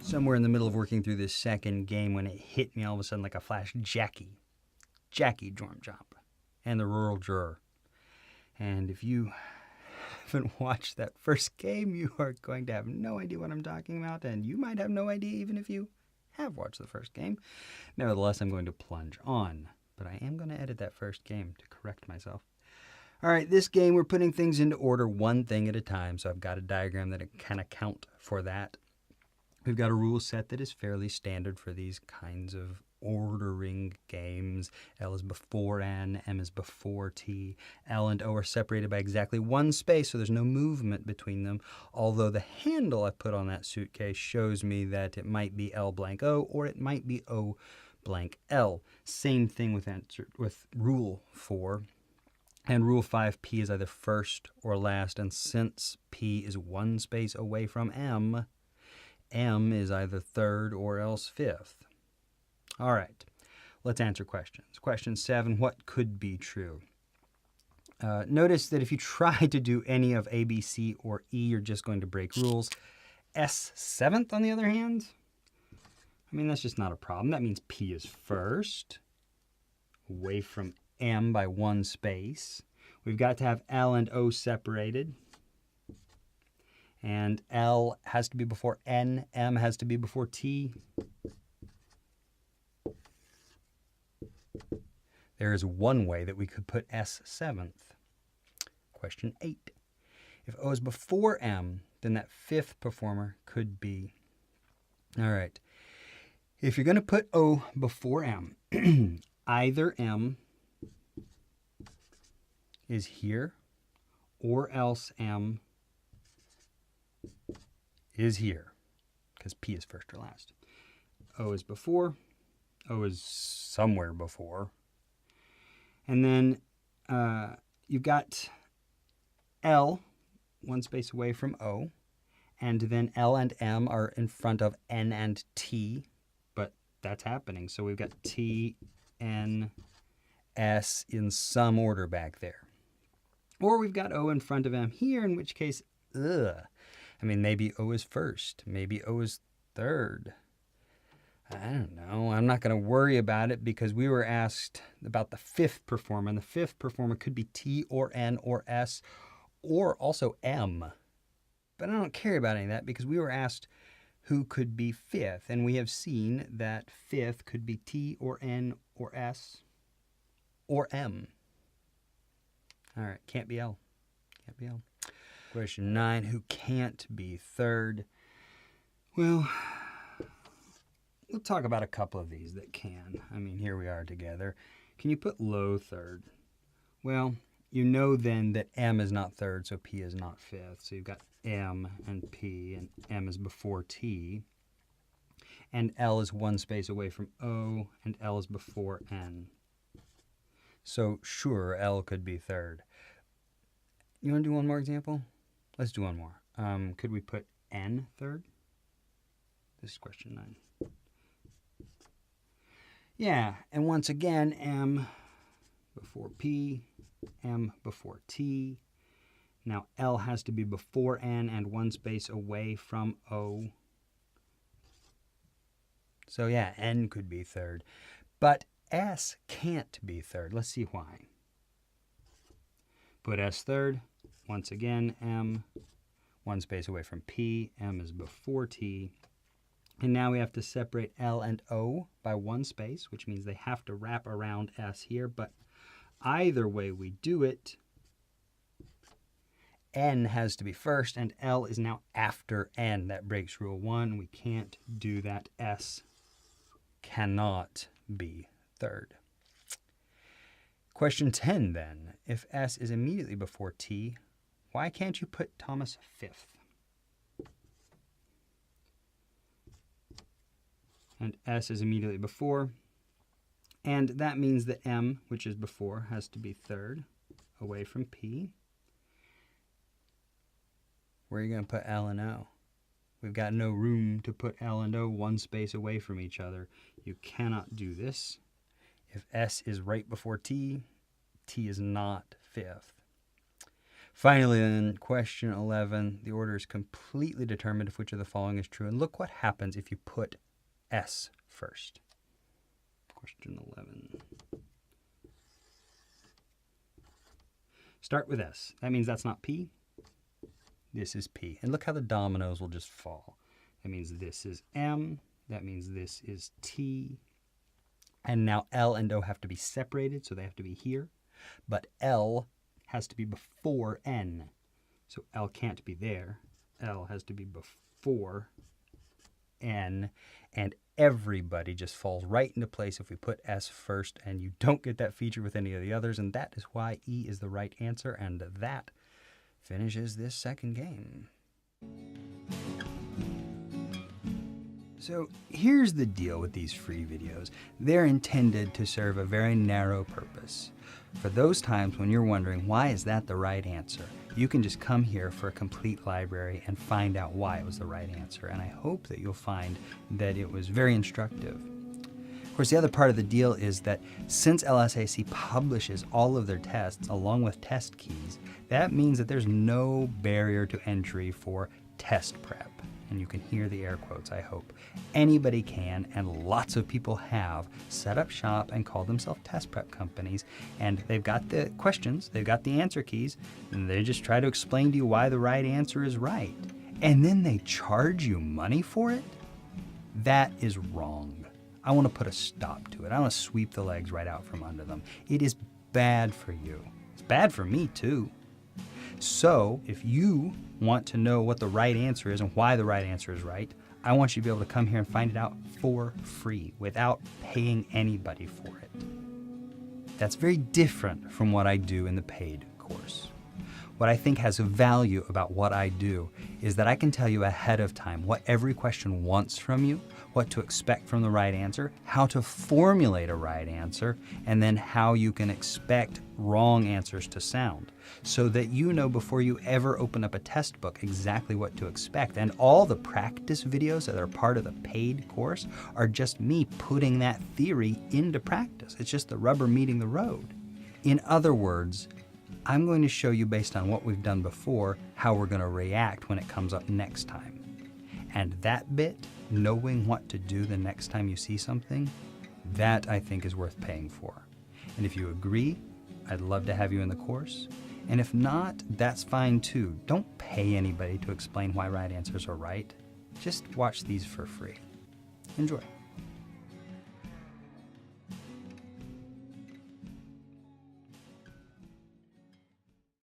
somewhere in the middle of working through this second game when it hit me all of a sudden like a flash. Jackie Jormjomp, and the rural juror. And if you haven't watched that first game, you are going to have no idea what I'm talking about, and you might have no idea even if you have watched the first game. Nevertheless, I'm going to plunge on, but I am going to edit that first game to correct myself. All right, this game we're putting things into order one thing at a time, so I've got a diagram that can account for that. We've got a rule set that is fairly standard for these kinds of ordering games. L is before N, M is before T. L and O are separated by exactly one space, so there's no movement between them, although the handle I put on that suitcase shows me that it might be L blank O or it might be O blank L. Same thing with Rule 4. And Rule 5, P is either first or last, and since P is one space away from M, M is either third or else fifth. All right, let's answer questions. Question 7, what could be true? Notice that if you try to do any of A, B, C, or E, you're just going to break rules. S seventh, on the other hand, I mean, that's just not a problem. That means P is first, away from M by one space. We've got to have L and O separated. And L has to be before N, M has to be before T. There is one way that we could put S seventh. Question 8. If O is before M, then that fifth performer could be. All right. If you're going to put O before M, either M is here or else M is here, because P is first or last. O is before, O is somewhere before. And then you've got L, one space away from O, and then L and M are in front of N and T, but that's happening. So we've got T, N, S in some order back there. Or we've got O in front of M here, in which case, I mean, maybe O is first. Maybe O is third. I don't know. I'm not going to worry about it because we were asked about the fifth performer. And the fifth performer could be T or N or S or also M. But I don't care about any of that because we were asked who could be fifth. And we have seen that fifth could be T or N or S or M. All right, can't be L. Can't be L. Question 9, who can't be third? Well, we'll talk about a couple of these that can. I mean, here we are together. Can you put low third? Well, you know then that M is not third, so P is not fifth. So you've got M and P, and M is before T. And L is one space away from O, and L is before N. So sure, L could be third. You want to do one more example? Let's do one more. Could we put N third? This is question 9. Yeah, and once again, M before P, M before T. Now L has to be before N and one space away from O. So yeah, N could be third. But S can't be third. Let's see why. Put S third. Once again, M, one space away from P. M is before T. And now we have to separate L and O by one space, which means they have to wrap around S here. But either way we do it, N has to be first, and L is now after N. That breaks rule 1. We can't do that. S cannot be third. Question 10 then. If S is immediately before T, why can't you put Thomas fifth? And S is immediately before. And that means that M, which is before, has to be third, away from P. Where are you going to put L and O? We've got no room to put L and O one space away from each other. You cannot do this. If S is right before T, T is not fifth. Finally, then, question 11. The order is completely determined if which of the following is true. And look what happens if you put S first. Question 11. Start with S. That means that's not P. This is P. And look how the dominoes will just fall. That means this is M. That means this is T. And now L and O have to be separated, so they have to be here. But L has to be before N. So L can't be there. L has to be before N. And everybody just falls right into place if we put S first, and you don't get that feature with any of the others. And that is why E is the right answer. And that finishes this second game. So here's the deal with these free videos. They're intended to serve a very narrow purpose. For those times when you're wondering, why is that the right answer? You can just come here for a complete library and find out why it was the right answer. And I hope that you'll find that it was very instructive. Of course, the other part of the deal is that since LSAC publishes all of their tests along with test keys, that means that there's no barrier to entry for test prep. And you can hear the air quotes, I hope. Anybody can, and lots of people have, set up shop and call themselves test prep companies. And they've got the questions, they've got the answer keys, and they just try to explain to you why the right answer is right. And then they charge you money for it? That is wrong. I want to put a stop to it. I want to sweep the legs right out from under them. It is bad for you. It's bad for me too. So if you want to know what the right answer is and why the right answer is right, I want you to be able to come here and find it out for free without paying anybody for it. That's very different from what I do in the paid course. What I think has value about what I do is that I can tell you ahead of time what every question wants from you, what to expect from the right answer, how to formulate a right answer, and then how you can expect wrong answers to sound, so that you know before you ever open up a test book exactly what to expect. And all the practice videos that are part of the paid course are just me putting that theory into practice. It's just the rubber meeting the road. In other words, I'm going to show you, based on what we've done before, how we're going to react when it comes up next time. And that bit, knowing what to do the next time you see something, that I think is worth paying for. And if you agree, I'd love to have you in the course. And if not, that's fine too. Don't pay anybody to explain why right answers are right. Just watch these for free. Enjoy.